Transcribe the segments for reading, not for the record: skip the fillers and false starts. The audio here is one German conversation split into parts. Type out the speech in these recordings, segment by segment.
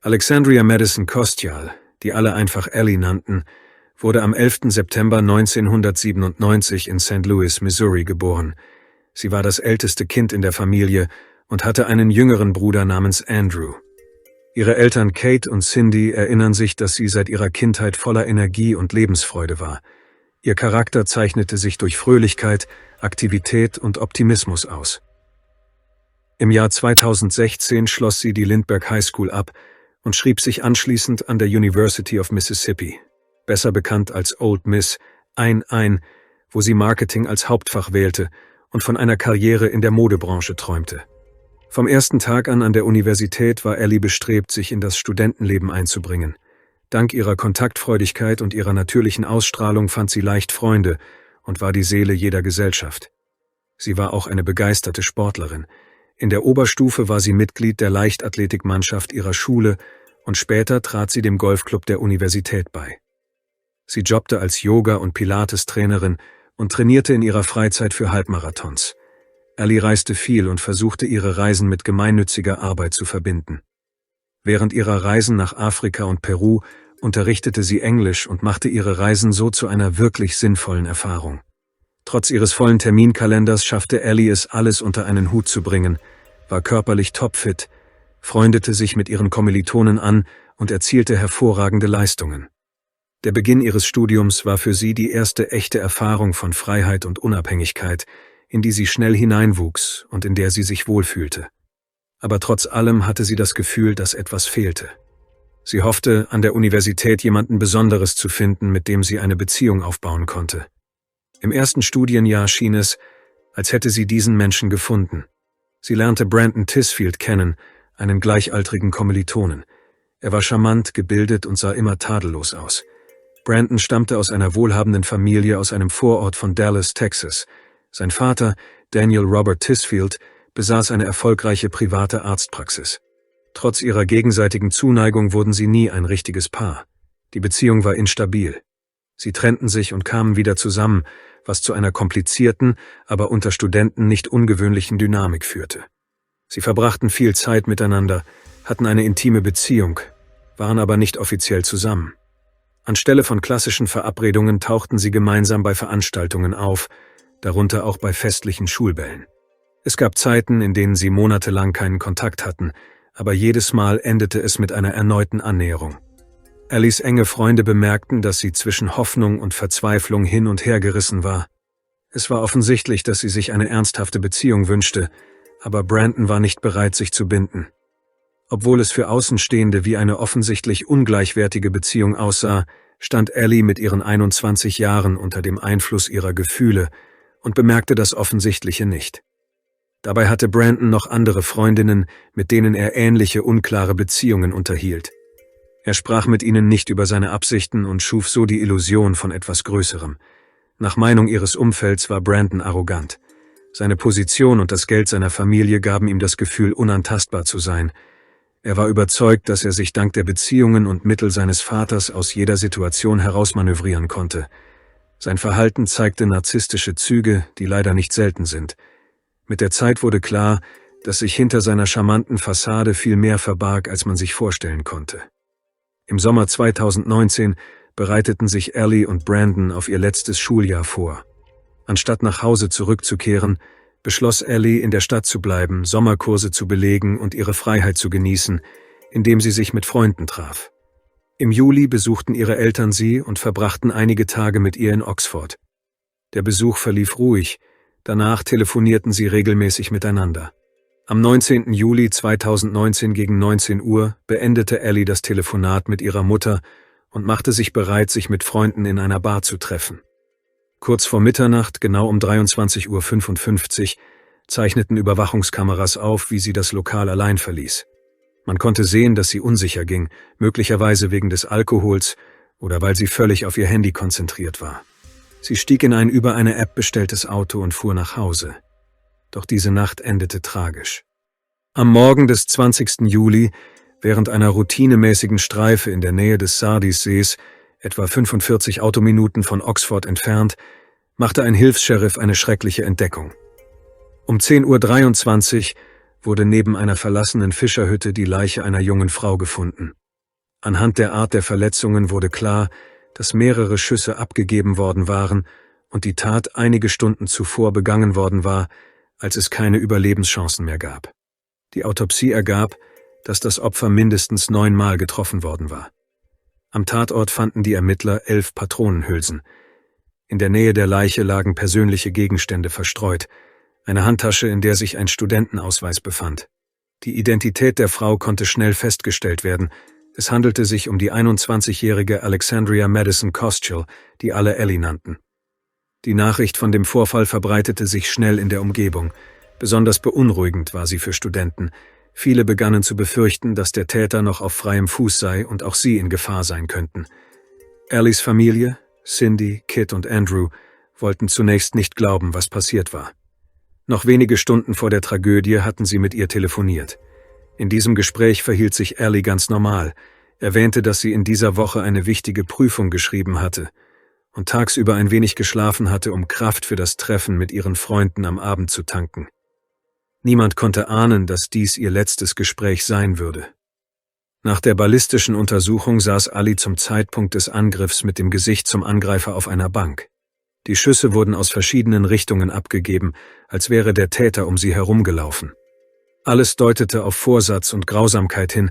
Alexandria Madison Kostial, die alle einfach Ellie nannten, wurde am 11. September 1997 in St. Louis, Missouri geboren. Sie war das älteste Kind in der Familie und hatte einen jüngeren Bruder namens Andrew. Ihre Eltern Kate und Cindy erinnern sich, dass sie seit ihrer Kindheit voller Energie und Lebensfreude war. Ihr Charakter zeichnete sich durch Fröhlichkeit, Aktivität und Optimismus aus. Im Jahr 2016 schloss sie die Lindbergh High School ab und schrieb sich anschließend an der University of Mississippi, besser bekannt als Old Miss, ein, wo sie Marketing als Hauptfach wählte und von einer Karriere in der Modebranche träumte. Vom ersten Tag an der Universität war Ellie bestrebt, sich in das Studentenleben einzubringen. Dank ihrer Kontaktfreudigkeit und ihrer natürlichen Ausstrahlung fand sie leicht Freunde und war die Seele jeder Gesellschaft. Sie war auch eine begeisterte Sportlerin. In der Oberstufe war sie Mitglied der Leichtathletikmannschaft ihrer Schule und später trat sie dem Golfclub der Universität bei. Sie jobbte als Yoga- und Pilates-Trainerin und trainierte in ihrer Freizeit für Halbmarathons. Ellie reiste viel und versuchte, ihre Reisen mit gemeinnütziger Arbeit zu verbinden. Während ihrer Reisen nach Afrika und Peru unterrichtete sie Englisch und machte ihre Reisen so zu einer wirklich sinnvollen Erfahrung. Trotz ihres vollen Terminkalenders schaffte Ellie es, alles unter einen Hut zu bringen, war körperlich topfit, freundete sich mit ihren Kommilitonen an und erzielte hervorragende Leistungen. Der Beginn ihres Studiums war für sie die erste echte Erfahrung von Freiheit und Unabhängigkeit, in die sie schnell hineinwuchs und in der sie sich wohlfühlte. Aber trotz allem hatte sie das Gefühl, dass etwas fehlte. Sie hoffte, an der Universität jemanden Besonderes zu finden, mit dem sie eine Beziehung aufbauen konnte. Im ersten Studienjahr schien es, als hätte sie diesen Menschen gefunden. Sie lernte Brandon Tisfield kennen, einen gleichaltrigen Kommilitonen. Er war charmant, gebildet und sah immer tadellos aus. Brandon stammte aus einer wohlhabenden Familie aus einem Vorort von Dallas, Texas. Sein Vater, Daniel Robert Tisfield, besaß eine erfolgreiche private Arztpraxis. Trotz ihrer gegenseitigen Zuneigung wurden sie nie ein richtiges Paar. Die Beziehung war instabil. Sie trennten sich und kamen wieder zusammen, was zu einer komplizierten, aber unter Studenten nicht ungewöhnlichen Dynamik führte. Sie verbrachten viel Zeit miteinander, hatten eine intime Beziehung, waren aber nicht offiziell zusammen. Anstelle von klassischen Verabredungen tauchten sie gemeinsam bei Veranstaltungen auf, darunter auch bei festlichen Schulbällen. Es gab Zeiten, in denen sie monatelang keinen Kontakt hatten, aber jedes Mal endete es mit einer erneuten Annäherung. Ellies enge Freunde bemerkten, dass sie zwischen Hoffnung und Verzweiflung hin und her gerissen war. Es war offensichtlich, dass sie sich eine ernsthafte Beziehung wünschte, aber Brandon war nicht bereit, sich zu binden. Obwohl es für Außenstehende wie eine offensichtlich ungleichwertige Beziehung aussah, stand Ellie mit ihren 21 Jahren unter dem Einfluss ihrer Gefühle und bemerkte das Offensichtliche nicht. Dabei hatte Brandon noch andere Freundinnen, mit denen er ähnliche unklare Beziehungen unterhielt. Er sprach mit ihnen nicht über seine Absichten und schuf so die Illusion von etwas Größerem. Nach Meinung ihres Umfelds war Brandon arrogant. Seine Position und das Geld seiner Familie gaben ihm das Gefühl, unantastbar zu sein. Er war überzeugt, dass er sich dank der Beziehungen und Mittel seines Vaters aus jeder Situation herausmanövrieren konnte. Sein Verhalten zeigte narzisstische Züge, die leider nicht selten sind. Mit der Zeit wurde klar, dass sich hinter seiner charmanten Fassade viel mehr verbarg, als man sich vorstellen konnte. Im Sommer 2019 bereiteten sich Ellie und Brandon auf ihr letztes Schuljahr vor. Anstatt nach Hause zurückzukehren, beschloss Ellie, in der Stadt zu bleiben, Sommerkurse zu belegen und ihre Freiheit zu genießen, indem sie sich mit Freunden traf. Im Juli besuchten ihre Eltern sie und verbrachten einige Tage mit ihr in Oxford. Der Besuch verlief ruhig, danach telefonierten sie regelmäßig miteinander. Am 19. Juli 2019 gegen 19 Uhr beendete Ellie das Telefonat mit ihrer Mutter und machte sich bereit, sich mit Freunden in einer Bar zu treffen. Kurz vor Mitternacht, genau um 23:55 Uhr, zeichneten Überwachungskameras auf, wie sie das Lokal allein verließ. Man konnte sehen, dass sie unsicher ging, möglicherweise wegen des Alkohols oder weil sie völlig auf ihr Handy konzentriert war. Sie stieg in ein über eine App bestelltes Auto und fuhr nach Hause. Doch diese Nacht endete tragisch. Am Morgen des 20. Juli, während einer routinemäßigen Streife in der Nähe des Sardissees, etwa 45 Autominuten von Oxford entfernt, machte ein Hilfs-Sheriff eine schreckliche Entdeckung. Um 10:23 Uhr wurde neben einer verlassenen Fischerhütte die Leiche einer jungen Frau gefunden. Anhand der Art der Verletzungen wurde klar, dass mehrere Schüsse abgegeben worden waren und die Tat einige Stunden zuvor begangen worden war, als es keine Überlebenschancen mehr gab. Die Autopsie ergab, dass das Opfer mindestens 9-mal getroffen worden war. Am Tatort fanden die Ermittler 11 Patronenhülsen. In der Nähe der Leiche lagen persönliche Gegenstände verstreut, eine Handtasche, in der sich ein Studentenausweis befand. Die Identität der Frau konnte schnell festgestellt werden. Es handelte sich um die 21-jährige Alexandria Madison Kostyl, die alle Ellie nannten. Die Nachricht von dem Vorfall verbreitete sich schnell in der Umgebung. Besonders beunruhigend war sie für Studenten. Viele begannen zu befürchten, dass der Täter noch auf freiem Fuß sei und auch sie in Gefahr sein könnten. Ellies Familie, Cindy, Kit und Andrew, wollten zunächst nicht glauben, was passiert war. Noch wenige Stunden vor der Tragödie hatten sie mit ihr telefoniert. In diesem Gespräch verhielt sich Ellie ganz normal, erwähnte, dass sie in dieser Woche eine wichtige Prüfung geschrieben hatte und tagsüber ein wenig geschlafen hatte, um Kraft für das Treffen mit ihren Freunden am Abend zu tanken. Niemand konnte ahnen, dass dies ihr letztes Gespräch sein würde. Nach der ballistischen Untersuchung saß Ali zum Zeitpunkt des Angriffs mit dem Gesicht zum Angreifer auf einer Bank. Die Schüsse wurden aus verschiedenen Richtungen abgegeben, als wäre der Täter um sie herumgelaufen. Alles deutete auf Vorsatz und Grausamkeit hin.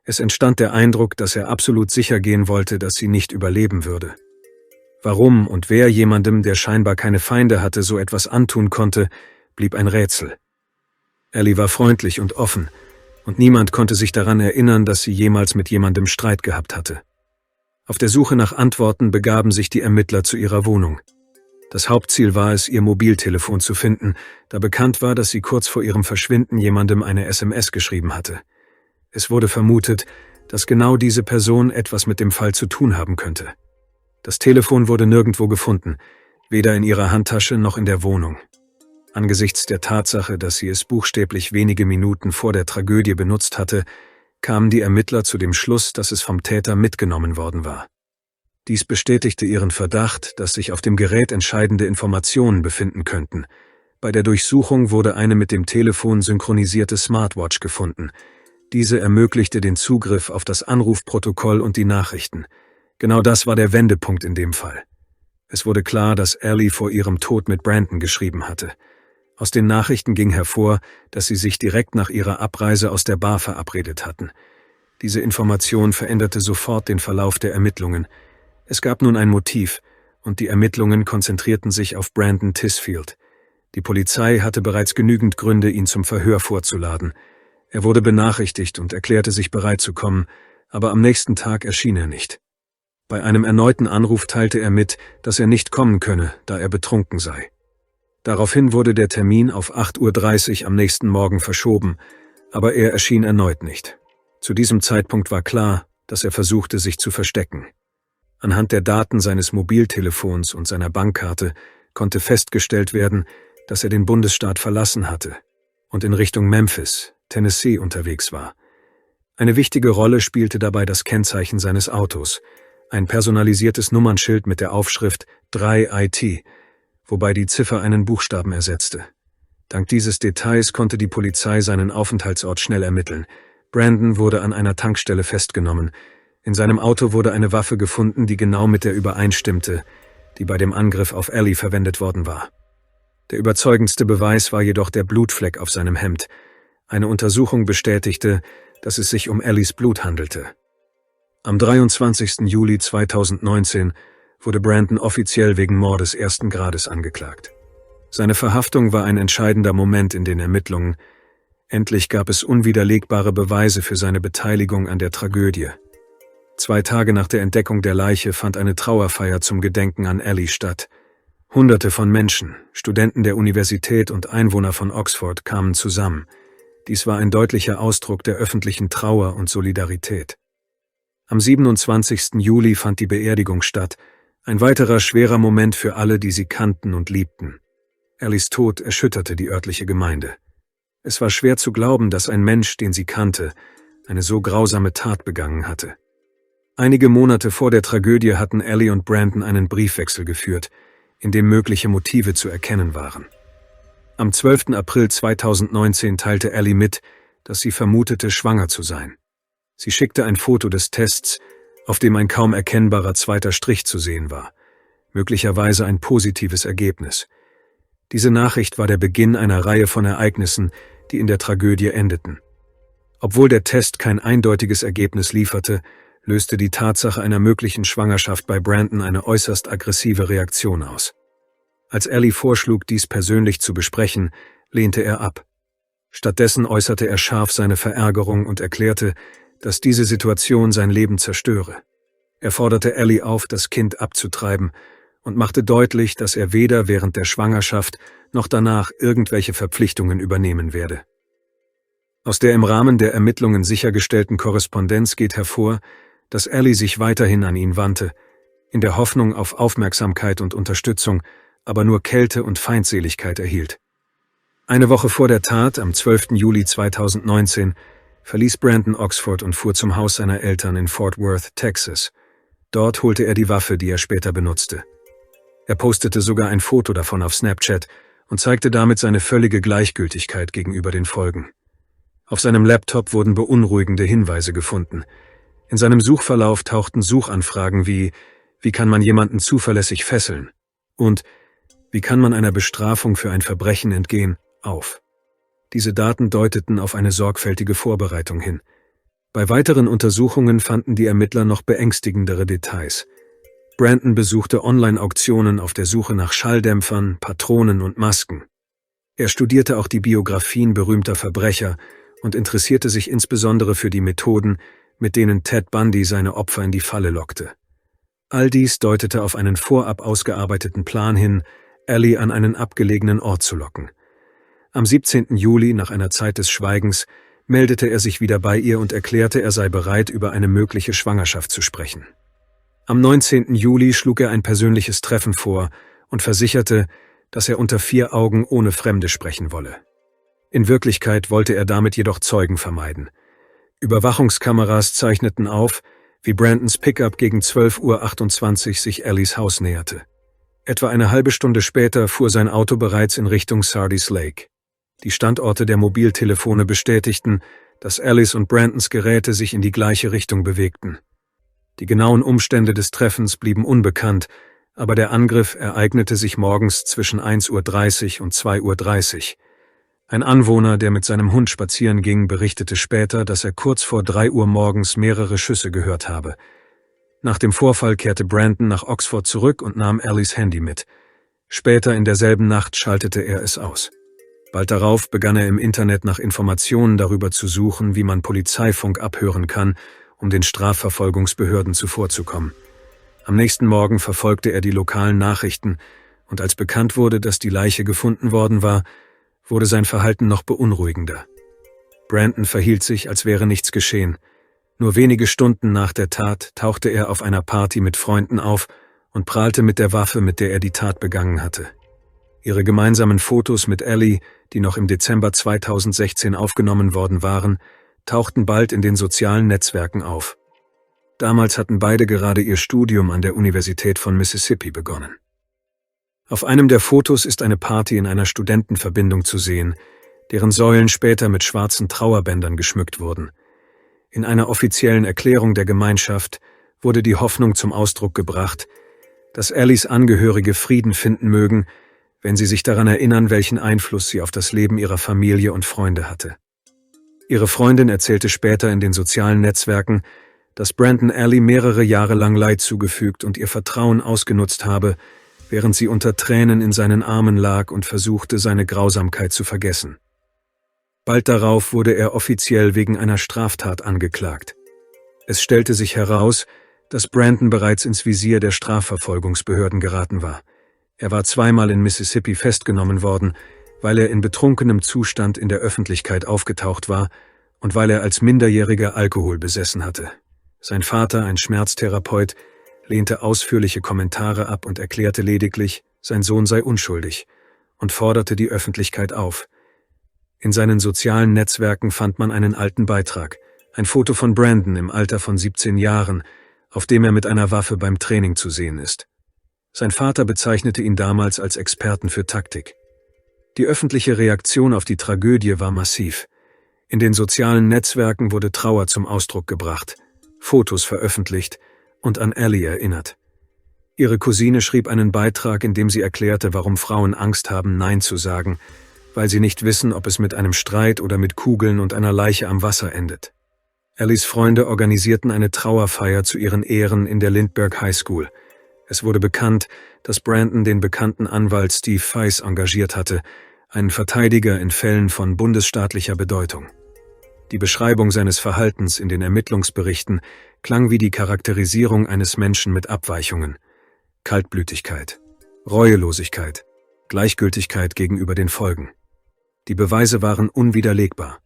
Es entstand der Eindruck, dass er absolut sicher gehen wollte, dass sie nicht überleben würde. Warum und wer jemandem, der scheinbar keine Feinde hatte, so etwas antun konnte, blieb ein Rätsel. Ellie war freundlich und offen, und niemand konnte sich daran erinnern, dass sie jemals mit jemandem Streit gehabt hatte. Auf der Suche nach Antworten begaben sich die Ermittler zu ihrer Wohnung. Das Hauptziel war es, ihr Mobiltelefon zu finden, da bekannt war, dass sie kurz vor ihrem Verschwinden jemandem eine SMS geschrieben hatte. Es wurde vermutet, dass genau diese Person etwas mit dem Fall zu tun haben könnte. Das Telefon wurde nirgendwo gefunden, weder in ihrer Handtasche noch in der Wohnung. Angesichts der Tatsache, dass sie es buchstäblich wenige Minuten vor der Tragödie benutzt hatte, kamen die Ermittler zu dem Schluss, dass es vom Täter mitgenommen worden war. Dies bestätigte ihren Verdacht, dass sich auf dem Gerät entscheidende Informationen befinden könnten. Bei der Durchsuchung wurde eine mit dem Telefon synchronisierte Smartwatch gefunden. Diese ermöglichte den Zugriff auf das Anrufprotokoll und die Nachrichten. Genau das war der Wendepunkt in dem Fall. Es wurde klar, dass Ellie vor ihrem Tod mit Brandon geschrieben hatte. Aus den Nachrichten ging hervor, dass sie sich direkt nach ihrer Abreise aus der Bar verabredet hatten. Diese Information veränderte sofort den Verlauf der Ermittlungen. Es gab nun ein Motiv, und die Ermittlungen konzentrierten sich auf Brandon Tisfield. Die Polizei hatte bereits genügend Gründe, ihn zum Verhör vorzuladen. Er wurde benachrichtigt und erklärte sich bereit zu kommen, aber am nächsten Tag erschien er nicht. Bei einem erneuten Anruf teilte er mit, dass er nicht kommen könne, da er betrunken sei. Daraufhin wurde der Termin auf 8:30 Uhr am nächsten Morgen verschoben, aber er erschien erneut nicht. Zu diesem Zeitpunkt war klar, dass er versuchte, sich zu verstecken. Anhand der Daten seines Mobiltelefons und seiner Bankkarte konnte festgestellt werden, dass er den Bundesstaat verlassen hatte und in Richtung Memphis, Tennessee unterwegs war. Eine wichtige Rolle spielte dabei das Kennzeichen seines Autos, ein personalisiertes Nummernschild mit der Aufschrift 3IT, wobei die Ziffer einen Buchstaben ersetzte. Dank dieses Details konnte die Polizei seinen Aufenthaltsort schnell ermitteln. Brandon wurde an einer Tankstelle festgenommen. In seinem Auto wurde eine Waffe gefunden, die genau mit der übereinstimmte, die bei dem Angriff auf Ellie verwendet worden war. Der überzeugendste Beweis war jedoch der Blutfleck auf seinem Hemd. Eine Untersuchung bestätigte, dass es sich um Ellies Blut handelte. Am 23. Juli 2019 wurde Brandon offiziell wegen Mordes 1. Grades angeklagt. Seine Verhaftung war ein entscheidender Moment in den Ermittlungen. Endlich gab es unwiderlegbare Beweise für seine Beteiligung an der Tragödie. 2 Tage nach der Entdeckung der Leiche fand eine Trauerfeier zum Gedenken an Ellie statt. Hunderte von Menschen, Studenten der Universität und Einwohner von Oxford kamen zusammen. Dies war ein deutlicher Ausdruck der öffentlichen Trauer und Solidarität. Am 27. Juli fand die Beerdigung statt, ein weiterer schwerer Moment für alle, die sie kannten und liebten. Ellies Tod erschütterte die örtliche Gemeinde. Es war schwer zu glauben, dass ein Mensch, den sie kannte, eine so grausame Tat begangen hatte. Einige Monate vor der Tragödie hatten Ellie und Brandon einen Briefwechsel geführt, in dem mögliche Motive zu erkennen waren. Am 12. April 2019 teilte Ellie mit, dass sie vermutete, schwanger zu sein. Sie schickte ein Foto des Tests, auf dem ein kaum erkennbarer zweiter Strich zu sehen war, möglicherweise ein positives Ergebnis. Diese Nachricht war der Beginn einer Reihe von Ereignissen, die in der Tragödie endeten. Obwohl der Test kein eindeutiges Ergebnis lieferte, löste die Tatsache einer möglichen Schwangerschaft bei Brandon eine äußerst aggressive Reaktion aus. Als Ellie vorschlug, dies persönlich zu besprechen, lehnte er ab. Stattdessen äußerte er scharf seine Verärgerung und erklärte, dass diese Situation sein Leben zerstöre. Er forderte Ellie auf, das Kind abzutreiben und machte deutlich, dass er weder während der Schwangerschaft noch danach irgendwelche Verpflichtungen übernehmen werde. Aus der im Rahmen der Ermittlungen sichergestellten Korrespondenz geht hervor, dass Ellie sich weiterhin an ihn wandte, in der Hoffnung auf Aufmerksamkeit und Unterstützung, aber nur Kälte und Feindseligkeit erhielt. Eine Woche vor der Tat, am 12. Juli 2019, verließ Brandon Oxford und fuhr zum Haus seiner Eltern in Fort Worth, Texas. Dort holte er die Waffe, die er später benutzte. Er postete sogar ein Foto davon auf Snapchat und zeigte damit seine völlige Gleichgültigkeit gegenüber den Folgen. Auf seinem Laptop wurden beunruhigende Hinweise gefunden. In seinem Suchverlauf tauchten Suchanfragen wie „Wie kann man jemanden zuverlässig fesseln?“ und „Wie kann man einer Bestrafung für ein Verbrechen entgehen?“ auf. Diese Daten deuteten auf eine sorgfältige Vorbereitung hin. Bei weiteren Untersuchungen fanden die Ermittler noch beängstigendere Details. Brandon besuchte Online-Auktionen auf der Suche nach Schalldämpfern, Patronen und Masken. Er studierte auch die Biografien berühmter Verbrecher und interessierte sich insbesondere für die Methoden, mit denen Ted Bundy seine Opfer in die Falle lockte. All dies deutete auf einen vorab ausgearbeiteten Plan hin, Ellie an einen abgelegenen Ort zu locken. Am 17. Juli, nach einer Zeit des Schweigens, meldete er sich wieder bei ihr und erklärte, er sei bereit, über eine mögliche Schwangerschaft zu sprechen. Am 19. Juli schlug er ein persönliches Treffen vor und versicherte, dass er unter 4 Augen ohne Fremde sprechen wolle. In Wirklichkeit wollte er damit jedoch Zeugen vermeiden. Überwachungskameras zeichneten auf, wie Brandons Pickup gegen 12:28 Uhr sich Ellies Haus näherte. Etwa eine halbe Stunde später fuhr sein Auto bereits in Richtung Sardis Lake. Die Standorte der Mobiltelefone bestätigten, dass Ellies und Brandons Geräte sich in die gleiche Richtung bewegten. Die genauen Umstände des Treffens blieben unbekannt, aber der Angriff ereignete sich morgens zwischen 1:30 Uhr und 2:30 Uhr. Ein Anwohner, der mit seinem Hund spazieren ging, berichtete später, dass er kurz vor 3 Uhr morgens mehrere Schüsse gehört habe. Nach dem Vorfall kehrte Brandon nach Oxford zurück und nahm Ellies Handy mit. Später in derselben Nacht schaltete er es aus. Bald darauf begann er im Internet nach Informationen darüber zu suchen, wie man Polizeifunk abhören kann, um den Strafverfolgungsbehörden zuvorzukommen. Am nächsten Morgen verfolgte er die lokalen Nachrichten und als bekannt wurde, dass die Leiche gefunden worden war, wurde sein Verhalten noch beunruhigender. Brandon verhielt sich, als wäre nichts geschehen. Nur wenige Stunden nach der Tat tauchte er auf einer Party mit Freunden auf und prahlte mit der Waffe, mit der er die Tat begangen hatte. Ihre gemeinsamen Fotos mit Ellie, die noch im Dezember 2016 aufgenommen worden waren, tauchten bald in den sozialen Netzwerken auf. Damals hatten beide gerade ihr Studium an der Universität von Mississippi begonnen. Auf einem der Fotos ist eine Party in einer Studentenverbindung zu sehen, deren Säulen später mit schwarzen Trauerbändern geschmückt wurden. In einer offiziellen Erklärung der Gemeinschaft wurde die Hoffnung zum Ausdruck gebracht, dass Ellies Angehörige Frieden finden mögen, wenn sie sich daran erinnern, welchen Einfluss sie auf das Leben ihrer Familie und Freunde hatte. Ihre Freundin erzählte später in den sozialen Netzwerken, dass Brandon Ellie mehrere Jahre lang Leid zugefügt und ihr Vertrauen ausgenutzt habe, während sie unter Tränen in seinen Armen lag und versuchte, seine Grausamkeit zu vergessen. Bald darauf wurde er offiziell wegen einer Straftat angeklagt. Es stellte sich heraus, dass Brandon bereits ins Visier der Strafverfolgungsbehörden geraten war. Er war zweimal in Mississippi festgenommen worden, weil er in betrunkenem Zustand in der Öffentlichkeit aufgetaucht war und weil er als Minderjähriger Alkohol besessen hatte. Sein Vater, ein Schmerztherapeut, lehnte ausführliche Kommentare ab und erklärte lediglich, sein Sohn sei unschuldig und forderte die Öffentlichkeit auf. In seinen sozialen Netzwerken fand man einen alten Beitrag, ein Foto von Brandon im Alter von 17 Jahren, auf dem er mit einer Waffe beim Training zu sehen ist. Sein Vater bezeichnete ihn damals als Experten für Taktik. Die öffentliche Reaktion auf die Tragödie war massiv. In den sozialen Netzwerken wurde Trauer zum Ausdruck gebracht, Fotos veröffentlicht und an Ellie erinnert. Ihre Cousine schrieb einen Beitrag, in dem sie erklärte, warum Frauen Angst haben, Nein zu sagen, weil sie nicht wissen, ob es mit einem Streit oder mit Kugeln und einer Leiche am Wasser endet. Ellies Freunde organisierten eine Trauerfeier zu ihren Ehren in der Lindbergh High School. Es wurde bekannt, dass Brandon den bekannten Anwalt Steve Feis engagiert hatte, einen Verteidiger in Fällen von bundesstaatlicher Bedeutung. Die Beschreibung seines Verhaltens in den Ermittlungsberichten klang wie die Charakterisierung eines Menschen mit Abweichungen. Kaltblütigkeit, Reuelosigkeit, Gleichgültigkeit gegenüber den Folgen. Die Beweise waren unwiderlegbar.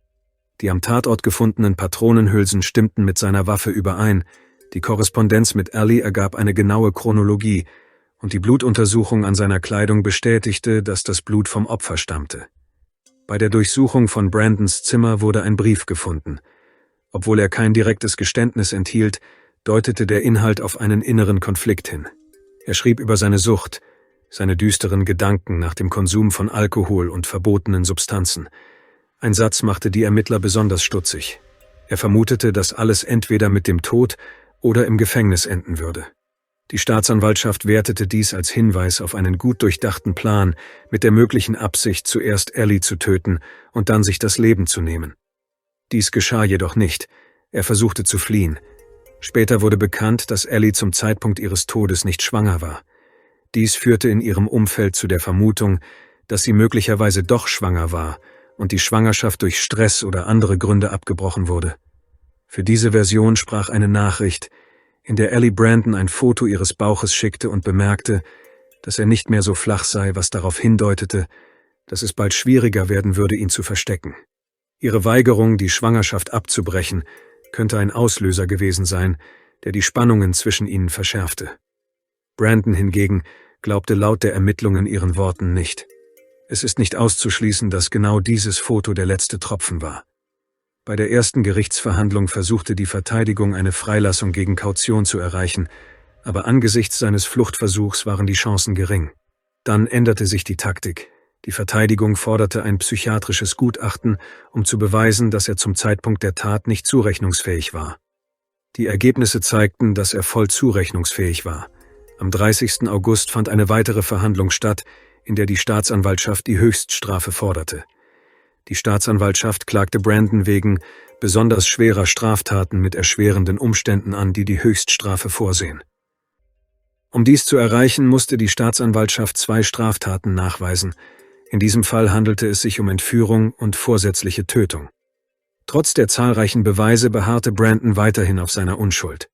Die am Tatort gefundenen Patronenhülsen stimmten mit seiner Waffe überein, die Korrespondenz mit Ellie ergab eine genaue Chronologie und die Blutuntersuchung an seiner Kleidung bestätigte, dass das Blut vom Opfer stammte. Bei der Durchsuchung von Brandons Zimmer wurde ein Brief gefunden. Obwohl er kein direktes Geständnis enthielt, deutete der Inhalt auf einen inneren Konflikt hin. Er schrieb über seine Sucht, seine düsteren Gedanken nach dem Konsum von Alkohol und verbotenen Substanzen. Ein Satz machte die Ermittler besonders stutzig. Er vermutete, dass alles entweder mit dem Tod oder im Gefängnis enden würde. Die Staatsanwaltschaft wertete dies als Hinweis auf einen gut durchdachten Plan mit der möglichen Absicht, zuerst Ellie zu töten und dann sich das Leben zu nehmen. Dies geschah jedoch nicht. Er versuchte zu fliehen. Später wurde bekannt, dass Ellie zum Zeitpunkt ihres Todes nicht schwanger war. Dies führte in ihrem Umfeld zu der Vermutung, dass sie möglicherweise doch schwanger war und die Schwangerschaft durch Stress oder andere Gründe abgebrochen wurde. Für diese Version sprach eine Nachricht, in der Ellie Brandon ein Foto ihres Bauches schickte und bemerkte, dass er nicht mehr so flach sei, was darauf hindeutete, dass es bald schwieriger werden würde, ihn zu verstecken. Ihre Weigerung, die Schwangerschaft abzubrechen, könnte ein Auslöser gewesen sein, der die Spannungen zwischen ihnen verschärfte. Brandon hingegen glaubte laut der Ermittlungen ihren Worten nicht. Es ist nicht auszuschließen, dass genau dieses Foto der letzte Tropfen war. Bei der ersten Gerichtsverhandlung versuchte die Verteidigung eine Freilassung gegen Kaution zu erreichen, aber angesichts seines Fluchtversuchs waren die Chancen gering. Dann änderte sich die Taktik. Die Verteidigung forderte ein psychiatrisches Gutachten, um zu beweisen, dass er zum Zeitpunkt der Tat nicht zurechnungsfähig war. Die Ergebnisse zeigten, dass er voll zurechnungsfähig war. Am 30. August fand eine weitere Verhandlung statt, in der die Staatsanwaltschaft die Höchststrafe forderte. Die Staatsanwaltschaft klagte Brandon wegen besonders schwerer Straftaten mit erschwerenden Umständen an, die die Höchststrafe vorsehen. Um dies zu erreichen, musste die Staatsanwaltschaft 2 Straftaten nachweisen. In diesem Fall handelte es sich um Entführung und vorsätzliche Tötung. Trotz der zahlreichen Beweise beharrte Brandon weiterhin auf seiner Unschuld.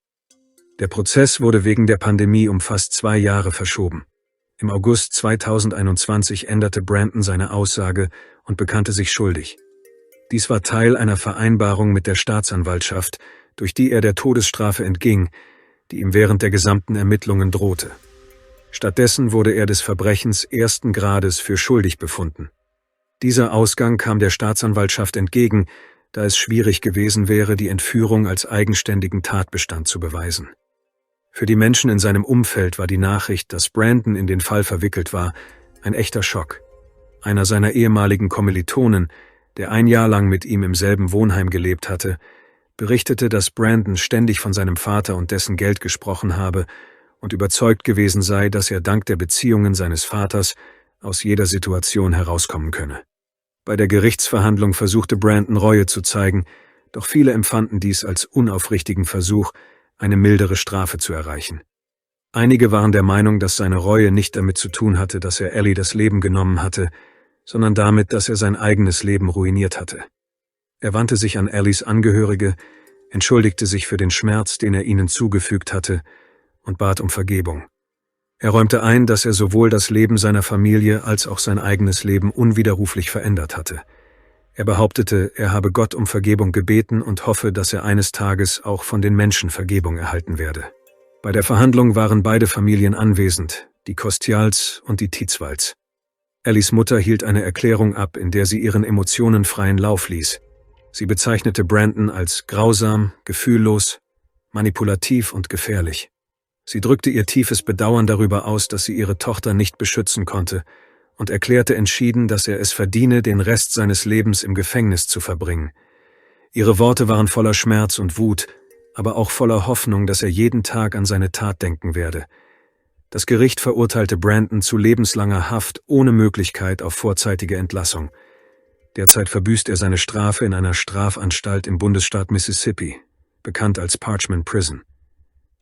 Der Prozess wurde wegen der Pandemie um fast 2 Jahre verschoben. Im August 2021 änderte Brandon seine Aussage und bekannte sich schuldig. Dies war Teil einer Vereinbarung mit der Staatsanwaltschaft, durch die er der Todesstrafe entging, die ihm während der gesamten Ermittlungen drohte. Stattdessen wurde er des Verbrechens 1. Grades für schuldig befunden. Dieser Ausgang kam der Staatsanwaltschaft entgegen, da es schwierig gewesen wäre, die Entführung als eigenständigen Tatbestand zu beweisen. Für die Menschen in seinem Umfeld war die Nachricht, dass Brandon in den Fall verwickelt war, ein echter Schock. Einer seiner ehemaligen Kommilitonen, der 1 Jahr lang mit ihm im selben Wohnheim gelebt hatte, berichtete, dass Brandon ständig von seinem Vater und dessen Geld gesprochen habe und überzeugt gewesen sei, dass er dank der Beziehungen seines Vaters aus jeder Situation herauskommen könne. Bei der Gerichtsverhandlung versuchte Brandon Reue zu zeigen, doch viele empfanden dies als unaufrichtigen Versuch, eine mildere Strafe zu erreichen. Einige waren der Meinung, dass seine Reue nicht damit zu tun hatte, dass er Ellie das Leben genommen hatte, sondern damit, dass er sein eigenes Leben ruiniert hatte. Er wandte sich an Ellies Angehörige, entschuldigte sich für den Schmerz, den er ihnen zugefügt hatte, und bat um Vergebung. Er räumte ein, dass er sowohl das Leben seiner Familie als auch sein eigenes Leben unwiderruflich verändert hatte. Er behauptete, er habe Gott um Vergebung gebeten und hoffe, dass er eines Tages auch von den Menschen Vergebung erhalten werde. Bei der Verhandlung waren beide Familien anwesend, die Kostials und die Tietzwalds. Ellies Mutter hielt eine Erklärung ab, in der sie ihren Emotionen freien Lauf ließ. Sie bezeichnete Brandon als grausam, gefühllos, manipulativ und gefährlich. Sie drückte ihr tiefes Bedauern darüber aus, dass sie ihre Tochter nicht beschützen konnte und erklärte entschieden, dass er es verdiene, den Rest seines Lebens im Gefängnis zu verbringen. Ihre Worte waren voller Schmerz und Wut, aber auch voller Hoffnung, dass er jeden Tag an seine Tat denken werde. Das Gericht verurteilte Brandon zu lebenslanger Haft ohne Möglichkeit auf vorzeitige Entlassung. Derzeit verbüßt er seine Strafe in einer Strafanstalt im Bundesstaat Mississippi, bekannt als Parchman Prison.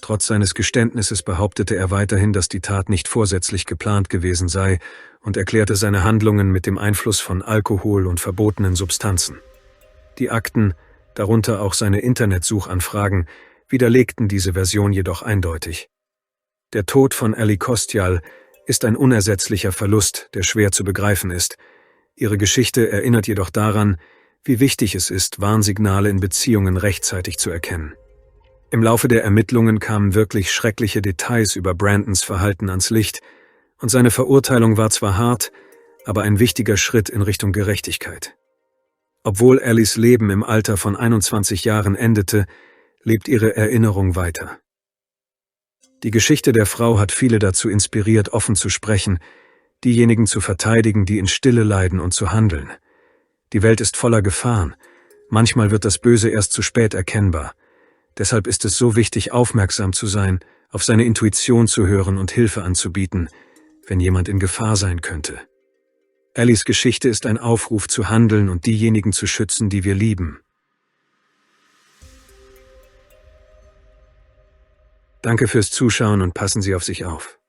Trotz seines Geständnisses behauptete er weiterhin, dass die Tat nicht vorsätzlich geplant gewesen sei und erklärte seine Handlungen mit dem Einfluss von Alkohol und verbotenen Substanzen. Die Akten, darunter auch seine Internetsuchanfragen, widerlegten diese Version jedoch eindeutig. Der Tod von Ellie Kostial ist ein unersetzlicher Verlust, der schwer zu begreifen ist. Ihre Geschichte erinnert jedoch daran, wie wichtig es ist, Warnsignale in Beziehungen rechtzeitig zu erkennen. Im Laufe der Ermittlungen kamen wirklich schreckliche Details über Brandons Verhalten ans Licht, und seine Verurteilung war zwar hart, aber ein wichtiger Schritt in Richtung Gerechtigkeit. Obwohl Ellies Leben im Alter von 21 Jahren endete, lebt ihre Erinnerung weiter. Die Geschichte der Frau hat viele dazu inspiriert, offen zu sprechen, diejenigen zu verteidigen, die in Stille leiden, und zu handeln. Die Welt ist voller Gefahren. Manchmal wird das Böse erst zu spät erkennbar. Deshalb ist es so wichtig, aufmerksam zu sein, auf seine Intuition zu hören und Hilfe anzubieten, wenn jemand in Gefahr sein könnte. Ellies Geschichte ist ein Aufruf zu handeln und diejenigen zu schützen, die wir lieben. Danke fürs Zuschauen und passen Sie auf sich auf.